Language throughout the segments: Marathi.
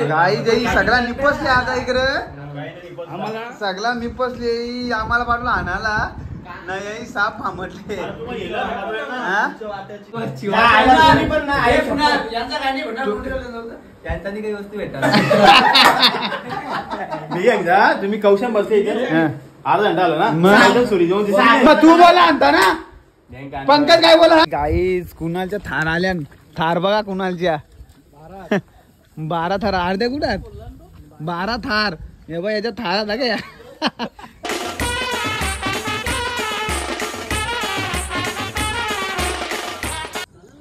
गाई जई सगळा निपसले आता इकडे सगळा निपसले आम्हाला पाठवलं आणायला नाही साप फामटले काही वस्तू भेटतात तुम्ही कौशम बसले इथे अर्धा घंटा आलो ना सुरी तू बोला आणता ना पंकज काय बोला गाईज कुणालच्या थार आल्या थार बघा कुणालच्या 12 थार अर्ध्या कुठात 12 थार हे बघ याच्या थार का या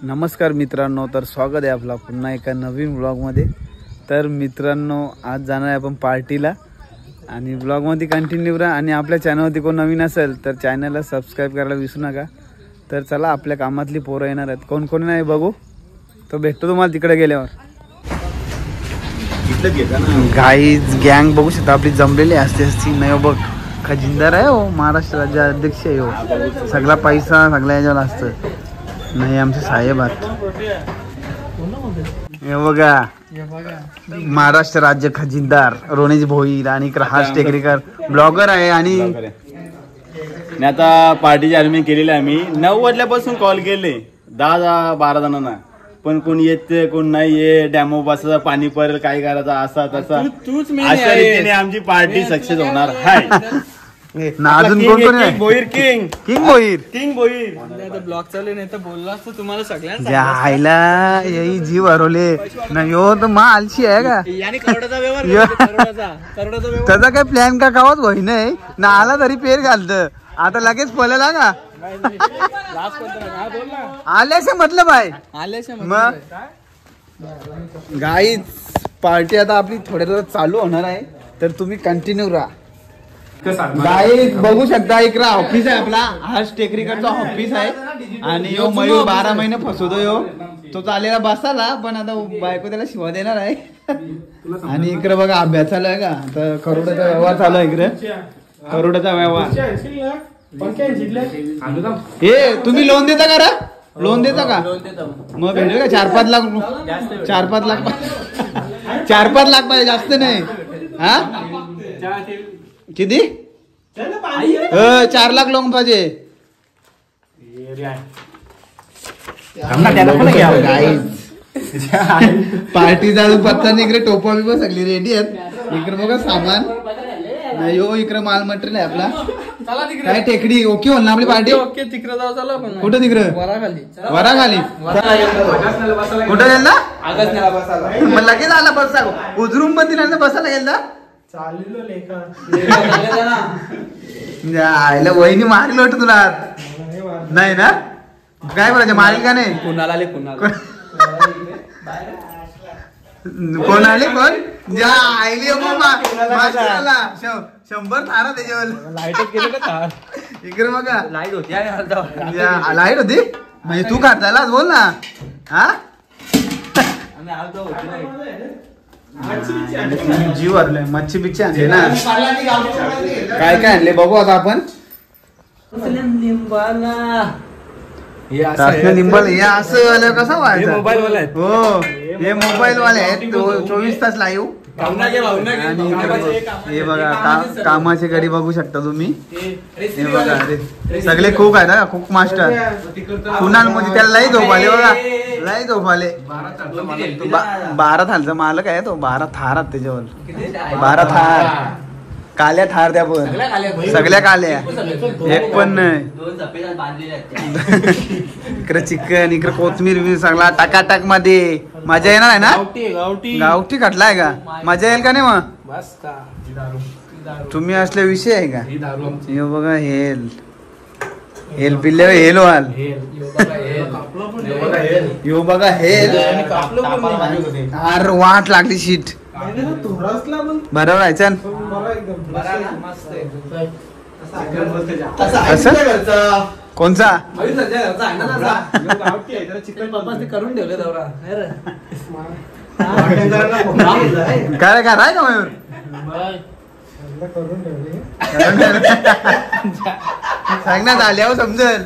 नमस्कार मित्रांनो, तर स्वागत आहे आपला पुन्हा एका नवीन ब्लॉगमध्ये. तर मित्रांनो आज जाणार आहे आपण पार्टीला आणि ब्लॉगमध्ये कंटिन्यू राहा आणि आपल्या चॅनलवरती कोण नवीन असेल तर चॅनलला सबस्क्राईब करायला विसरू नका. तर चला आपल्या कामातली पोरं येणार आहेत, कोण कोण नाही बघू तो भेटतो तुम्हाला तिकडे गेल्यावर. गाईज गँग बघू शकता आपली जमलेली असते असती नाही बघ. खजिनदार आहे हो, महाराष्ट्र राज्य अध्यक्ष आहे हो, सगळा पैसा सगळ्या याच्यावर असतं. नाही आमचे साहेब आहात हे बघा, महाराष्ट्र राज्य खजिनदार रोनेश भोईर आणि हार्स टेकरीकर ब्लॉगर आहे. आणि आता पार्टीची अरेंजमेंट केलेली आहे. आम्ही 9 वाजल्यापासून कॉल केले 10-12 जणांना, पण कोण येते कोण नाही ये, डॅमो बसायचं पाणी पडेल काय करायचं असा तसा. अशा रीतीने आमची पार्टी सक्सेस होणार आहे. अजून कोण कोण आहे? Bhoir king king Bhoir blog चालू नाही तर बोललो असतो तुम्हाला सगळ्यांना. जायला यही जीव हरवले नाही हो, तर मा आलशी आहे का त्याचा काय प्लॅन का कावत होई नाही ना आला तरी पेर घालत आता लगेच पळला का आल्याशे मतलब आहे आल्याशे मग. गाईज पार्टी आता आपली थोड्या दिवसात चालू होणार आहे, तर तुम्ही कंटिन्यू राहा. गाईज बघू शकता इकडे ऑफिस आहे आपला, हार्स टेकरीकरचा ऑफिस आहे. आणि यो मयूर 12 महिने फसवतो यो, तो चालेला बसाला पण आता बायको त्याला शिवा देणार आहे. आणि इकडे बघा अभ्यास चालू आहे का, तर करोडाचा व्यवहार चालू आहे इकडे, करोडाचा व्यवहार. हे तुम्ही लोन देता का रे? लोन देता का? मग भेटेल का 4-5 लाख 4-5 लाख 4-5 लाख पाहिजे, जास्त नाही. हा किती 4 लाख लोन पाहिजे. पार्टी चालू पत्ता इकडे टोपा बिपा सगळी रेडी आहेत. इकडे बघा सामान नाही हो, इकडे माल मटेरियल आहे आपला. काय टेकडी ओके होईल ना आपली पार्टी? ओके तिकडे जाऊ. चला कुठं तिकडे वराखाली कुठं गेला मग लगेच आला बसा उजरून पण तिला बसायला गेला आयला वहिनी मारली वाटत तुला नाही ना? काय बोलायचं मारेल का नाही? कुणाला आले कोण आले कोण ज्या आईली 100 थारा त्याच्यावर लाईट केलं का? इकडे बघा लाईट होती लाईट होती म्हणजे तू खातालाच बोल ना. हा जीव हरले मच्छी बिच्छी आणले ना, काय काय आणले बघू आता आपण. निंबल हे असं कसं व्हायचं? मोबाईल वाला हो हे मोबाईल वाले आहेत 24 तास लाईव्ह. हे बघा कामाची गाडी बघू शकता तुम्ही. हे बघा सगळे कुक आहेत ना, कुक मास्टर कुणालमध्ये त्याला लई झोप आले बघा, लई झोप आले. 12 थारचा मालक आहे तो, 12 थारात त्याच्यावर 12 थार काल्या थार त्या पण सगळ्या काल्या, एक पण नाही. इकडे चिकन इकडे कोथमीर सगळा टाकाटाक मध्ये मजा येणार आहे ना. गावठी खटलाय का? मजा येईल का नाही? मग तुम्ही असल्या विषय आहे का? हे बघा हेल पिल्ले हेल वाल यो बघा हेल वाट लागली शीट बरोबर आहे. छान कोणचा करून ठेवले काय काय का मयूर सांग ना, झाल्यावर समजेल.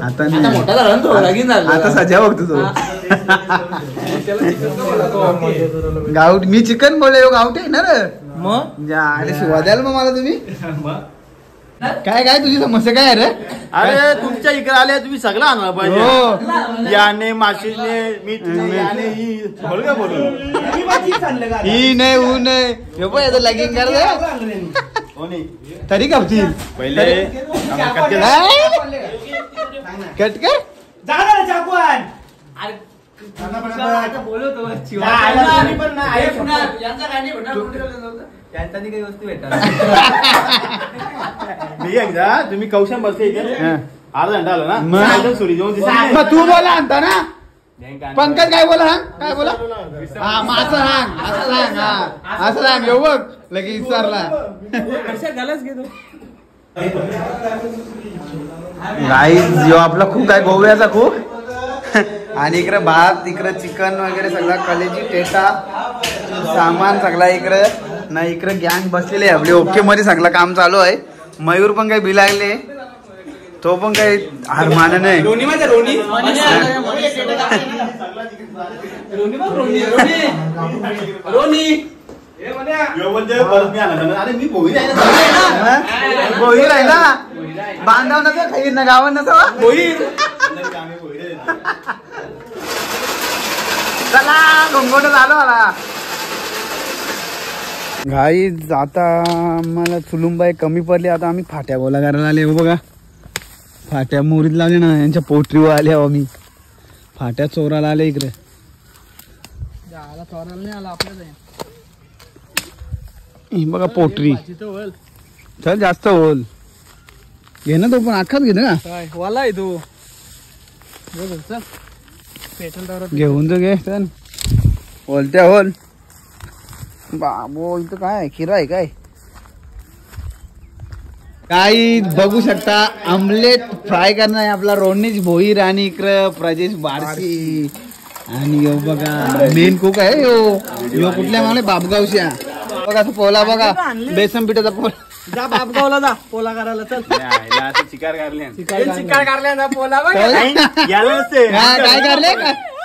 आता मोठा झाला ना तो, लगीन झालं. आता सजा बघतो तो. गावठी मी चिकन बोलले गावठी आहे ना रे. मग अरे शिवा द्याल मग मला तुम्ही. काय काय तुझी समस्या काय आहे रे? अरे तुमच्या इकडे आले तुम्ही सगळं आणलं पाहिजे. याने माशीने मीठने याने ही बोल का बोलून ही नाही ऊ नाही हे पण याचं लगीन कर तरी कापतील पहिले कट कर. मी एकदा तुम्ही कौशम बसले इथे अर्धा घंटा आला ना सुरी मग तू बोला आणता ना. पंकज काय बोला हा काय बोला हा मग असं सांग असं सांग हा असं सांग येऊ बघ लगे विचारला. गाईज जो आपला खूक आहे गोव्याचा खूक आणि इकडे भात इकडे चिकन वगैरे सगळा कलेजी टेटा सामान सगळा इकडे ना इकडे गँग बसलेले आहे आपले ओके मध्ये सगळं काम चालू आहे. मयूर पण काही बिलागले तो पण काही हार मान नाही. बोही राहिला बांधाव नका खाई ना गावात नसा चला घोंगोट झालो मला. गाईज आता आम्हाला चुलुंबाई कमी पडली. आता आम्ही फाट्या गोला करायला आले. हो बघा फाट्या मोरीत लावले ना यांच्या पोटरीवर आले आहो आम्ही. फाट्या चोराला आले इकडे. बघा पोटरी चल जास्त होल घे ना तो पण अख्खाच घेतो ना वाला आहे तू घेऊन जो घे चल होलत्या होल. बाबो इथं काय खिरा आहे काय काही बघू शकता. आमलेट फ्राय करणं आहे आपला रोनिश भोईर आणि इकडं प्रजेश बारशी आणि यो बघा मेन कुक आहे यो कुठल्या मला बापगावच्या बघा तो पोला बघा बेसन पिठाचा पोला. जा बापगावला जा पोला करायला चल. चिकार काढले चिकार काढल्या ना पोला बघ. काय करले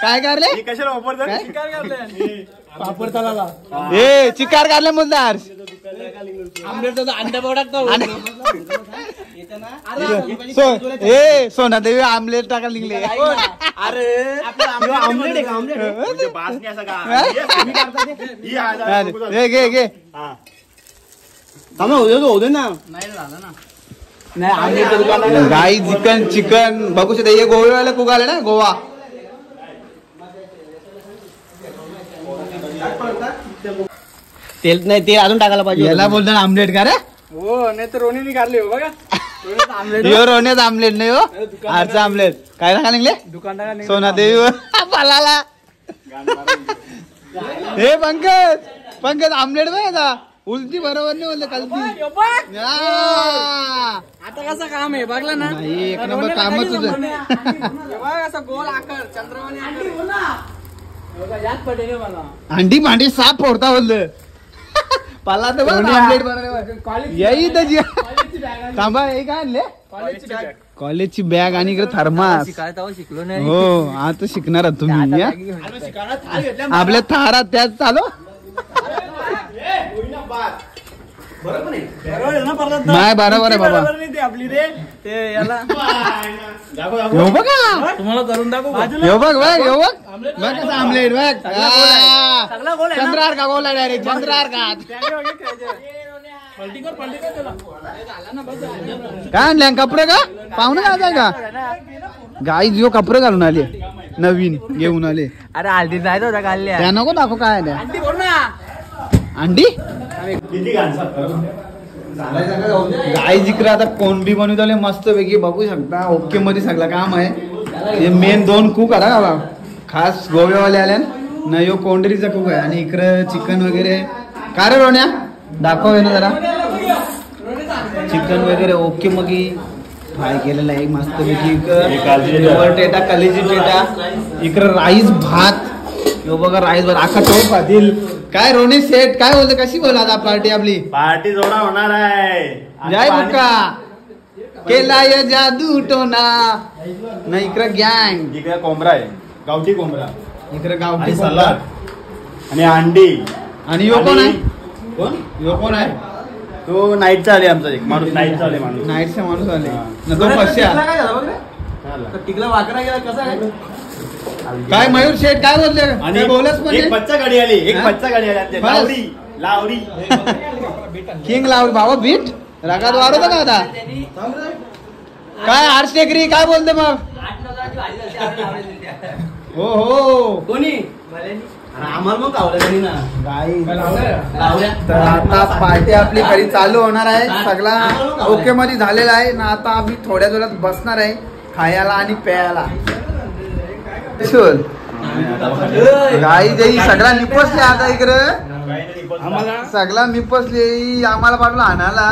काय करले कशाला वापरतात चिकार काढल्या पापड तलाला ए चिकार काढले मुलदार अंडा पडा ए सोना देवी आमलेट टाकायला निघले. अरे आमलेट घे घे होऊ दे ना. गाई चिकन चिकन बघू शकता. हे गोव्याला कुक आले ना गोवा. तेल नाही तेल अजून टाकायला पाहिजे. याला बोलतो ना आमलेट का रे. हो नाही तर रोनीने काढले हो बघा. यो रोण्याचं आमलेट नाही हो आरचं आमलेट. काय टाका निघले दुकान सोना देवी पालाला. हे पंकज पंकज आमलेट बघ आता उलटी बरोबर नाही बोलले कलती. आता कसं काम आहे बघला ना. एक नंबर काम तुझं. असं गोल आकार चंद्रवाणी याद पडेल मला. अंडी भांडी साफ फोडता बोललं पाला तर आमलेट बनवले यही तर थांबा हे काय आणले कॉलेजची बॅग आणि इकडे थर्मास. शिकलो नाही हो आता शिकणार आहात तुम्ही आपल्या थारात त्याच चालू नाही बरोबर आहे बाबा. आपली रे ते याला येऊ बघा तुम्हाला करून दाखवू. येऊ बघ बघ येऊ बघ बघ कसं आमलेट बघ चंद्रार का गोला डायरेक्ट चंद्रार का काय आणल्या कपडे का पाहुणे काय का गाई जो कपडे घालून आले नवीन घेऊन आले. अरे हल्दी जायचं होता काढल्या त्या नको दाखव काय अंडी गाई जिकडे आता कोंबडी बनवले मस्त पैकी बघू शकता. ओके मध्ये सगळं काम आहे. हे मेन दोन कुक आला खास गोव्यावाले आल्या ना यो कोंडरीचा कुक आहे आणि इकडं चिकन वगैरे का रे रोण्या दाखव ना जरा. चिकन वगैरे ओके मग फ्राय केलेलं आहे मस्त पैकी. टेटा कलेजी टेटा इकडं राईस भात यो बघा राईस बर आखा टोप पाटील. काय रोनी सेट काय बोलतो, कशी बोला आता पार्टी आपली? पार्टी जोडा होणार आहे. जय बुक्का केला या जादू टोना. नाही इकडे गँग, इकडे कोंबडा आहे, गावठी कोंबडा, इकडे गावठी आणि सलाड आणि अंडी. आणि यो कोण आहे? कोण? यो कोण आहे? तो नाईटचा आले आमचा एक माणूस, नाईटचा आले माणूस. नाईटचा माणूस आले ना तो पश्या. टिकला वाकडा गेला कसा आहे? काय मयूर शेठ काय बोलले? आणि काय बोलच पण एक बच्चा गाडी आली, एक हा? बच्चा गाडी आली. बस. लावडी लावडी किंग लावड बाबा बीट रागात वाढवतो का आता? काय आर्ट्स टेकरी काय बोलते मग? हो हो कोणी आम्हाला मग आवडलं ना. तर आता पार्टी आपली घरी चालू होणार आहे. सगळा ओके मध्ये झालेला आहे ना. आता आम्ही थोड्या वेळात बसणार आहे खायला आणि प्यायला. गाई देई सगळा निपसले आता इकडं, सगळा निपसले. आम्हाला पाठवला आणायला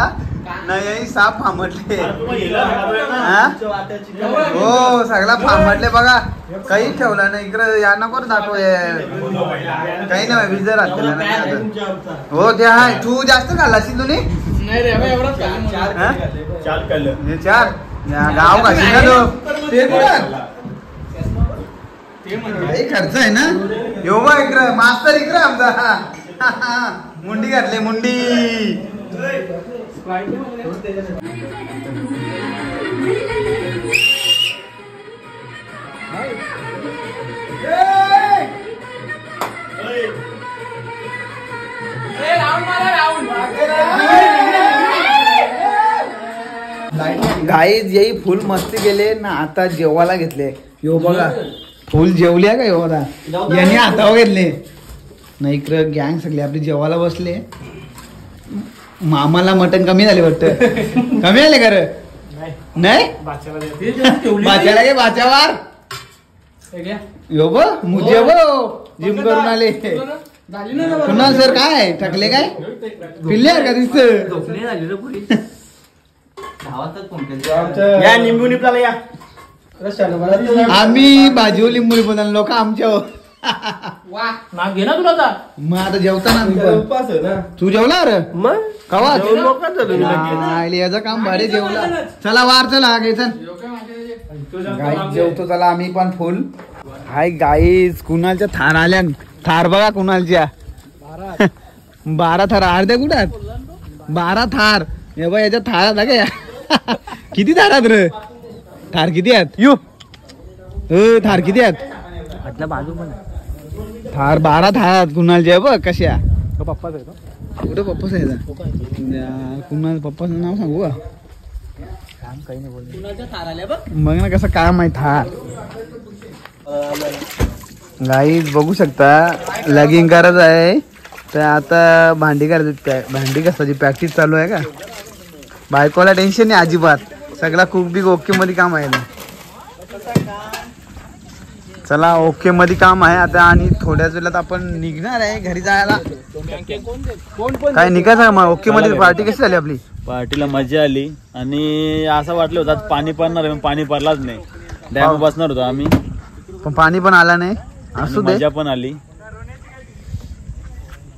नाही, साप फामटले. हो सगळा फामटले बघा, काही ठेवला नाही इकडं. या नको दाखव, काही नाही विजय राहते. हो ते हाय. तू जास्त खाल्ला असेल तुम्ही? चार गाव कशी ना तो ते खर्च आहे ना. यो बा इकडं मास्तर इकडं आमचा मुंडी घातली मुंडी. गाईज येई फुल मस्ती गेले ना. आता जेवायला घेतले. यो बघा फुल जेवल्या का यो आता यांनी हातावर घेतले ना. इकडं गँग सगळे आपली जेवायला बसले. मामाला मटण कमी झाले वाटत. कमी आले का रे? नाही बाच्याला गे बाच्यावर यो बो मुझे बो जिम करून आले. कुणाल सर काय थकले काय पिल्ले का दिसत? या लिंबू निपला या. आम्ही भाजीव लिंबू लिंबू लोक आमच्या घे ना तुला. मग आता जेवताना मी पण. तू जेवला रे मग कवा? याचं काम भारी जेवला. चला वार चला घे चल. गाईज जेवतो चला आम्ही पण फुल. हाय गाईज कुणालच्या थार आल्या. थार बघा कुणालच्या 12 थार. अर्ध्या कुठात 12 थार. हे बघ याच्या थारात आहे का? किती थारात रे? थार किती आहेत? यू थार किती आहेत? बाजू पण थार 12 थारात कुणालच्या. बघ कशा. पप्पाच आहे का? कुठं पप्पाच आहे कुणाल? पप्पाचं नाव सांगू का? काही नाही बोल. बघ ना कसं काम आहे थार. गाईज बघू शकता लगिंग करत आहे. तर आता भांडी करायची, भांडी कसाची प्रॅक्टिस चालू आहे का. बायकोला टेन्शन नाही अजिबात. सगळा कुक बिक ओके मध्ये काम आहे. चला ओके मध्ये काम आहे आता. आणि थोड्याच वेळात आपण निघणार आहे घरी जायला. काय निघायचं मग? ओके मध्ये पार्टी कशी झाली आपली? पार्टीला मजा आली आणि असं वाटलं होतं पाणी पडणार आहे, पण पाणी पडलाच नाही. डॅम बसणार होतो आम्ही पण पाणी पण आला नाही. असू दे मजा पण आली.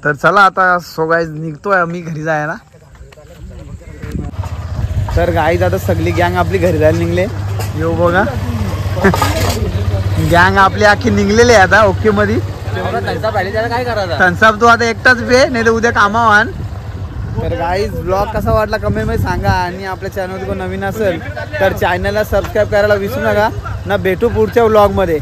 तर चला आता सो गाईज निघतोय आम्ही घरी जायला. तर गाईज आता सगळी गँग आपली घरी जायला निघले. येऊ बघा गँग आपली आखी निघलेली आहे आता ओके मध्ये. काय करायचं? थन्सअप तू आता एकटाच पे नाही तर उद्या कामावान. तर गाईज ब्लॉग कसा वाटला कमेंट मध्ये सांगा. आणि आपल्या चॅनल कोण नवीन असेल तर चॅनलला सबस्क्राईब करायला विसरू नका ना. भेटू पुढच्या ब्लॉग मध्ये.